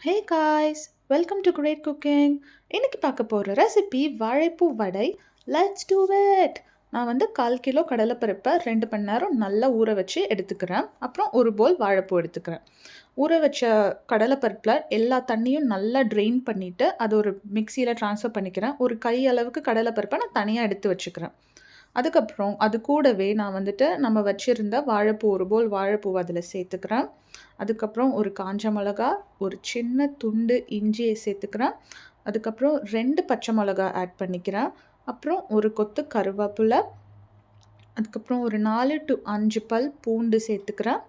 Hey guys, welcome to great cooking. இன்னைக்கு பார்க்க போகிற ரெசிபி வாழைப்பூ வடை. Let's do it. நான் 1/4 கிலோ கடலைப்பருப்பை 2 மணி நேரம் நல்லா ஊற வச்சு எடுத்துக்கிறேன். அப்புறம் ஒரு போல் வாழைப்பூ எடுத்துக்கிறேன். ஊற வச்ச கடலைப்பருப்பில் எல்லா தண்ணியும் நல்லா ட்ரெயின் பண்ணிவிட்டு அதை ஒரு மிக்சியில் ட்ரான்ஸ்ஃபர் பண்ணிக்கிறேன். ஒரு கை அளவுக்கு கடலைப்பருப்பை நான் தனியாக எடுத்து வச்சுக்கிறேன். அதுக்கப்புறம் அது கூடவே நான் நம்ம வச்சுருந்த வாழைப்பூ, ஒரு போல் வாழைப்பூ அதில் சேர்த்துக்கிறேன். அதுக்கப்புறம் ஒரு காஞ்ச மிளகா, ஒரு சின்ன துண்டு இஞ்சியை சேர்த்துக்கிறேன். அதுக்கப்புறம் 2 பச்சை மிளகா ஆட் பண்ணிக்கிறேன். அப்புறம் ஒரு கொத்து கருவேப்பிலை, அதுக்கப்புறம் ஒரு 4 to 5 பல் பூண்டு சேர்த்துக்கிறேன்.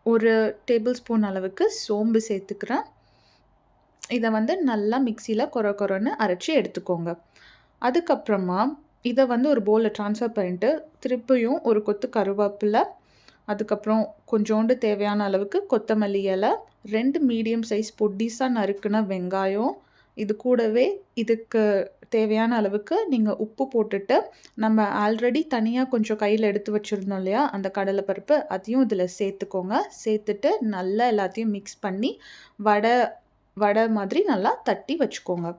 ஒரு டேபிள் ஸ்பூன் அளவுக்கு சோம்பு சேர்த்துக்கிறேன். இதை நல்லா மிக்சியில் கொர கொரன்னு அரைச்சி எடுத்துக்கோங்க. அதுக்கப்புறமா இதை ஒரு பவுலில் ட்ரான்ஸ்ஃபர் பண்ணிட்டு திருப்பியும் ஒரு கொத்து கருவேப்பிலை, அதுக்கப்புறம் கொஞ்சோண்டு தேவையான அளவுக்கு கொத்தமல்லி இலை, 2 மீடியம் சைஸ் பொடிசாக நறுக்குன வெங்காயம், இது கூடவே இதுக்கு தேவையான அளவுக்கு நீங்கள் உப்பு போட்டுட்டு நம்ம ஆல்ரெடி தனியாக கொஞ்சம் கையில் எடுத்து வச்சுருந்தோம் இல்லையா அந்த கடலைப்பருப்பு, அதையும் இதில் சேர்த்துக்கோங்க. சேர்த்துட்டு நல்லா எல்லாத்தையும் மிக்ஸ் பண்ணி வடை மாதிரி நல்லா தட்டி வச்சுக்கோங்க.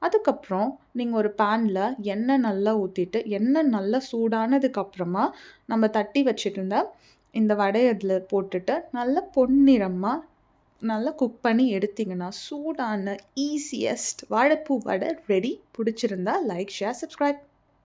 அதுக்கப்புறம் நீங்கள் ஒரு பேனில் எண்ணெய் நல்லா ஊற்றிட்டு, எண்ணெய் நல்லா சூடானதுக்கப்புறமா நம்ம தட்டி வச்சுருந்த இந்த வடையை அதில் போட்டுட்டு நல்லா பொன்னிறமாக நல்லா குக் பண்ணி எடுத்திங்கன்னா சூடான ஈஸியஸ்ட் வாழைப்பூ வடை ரெடி. பிடிச்சிருந்தா லைக், ஷேர், சப்ஸ்கிரைப்.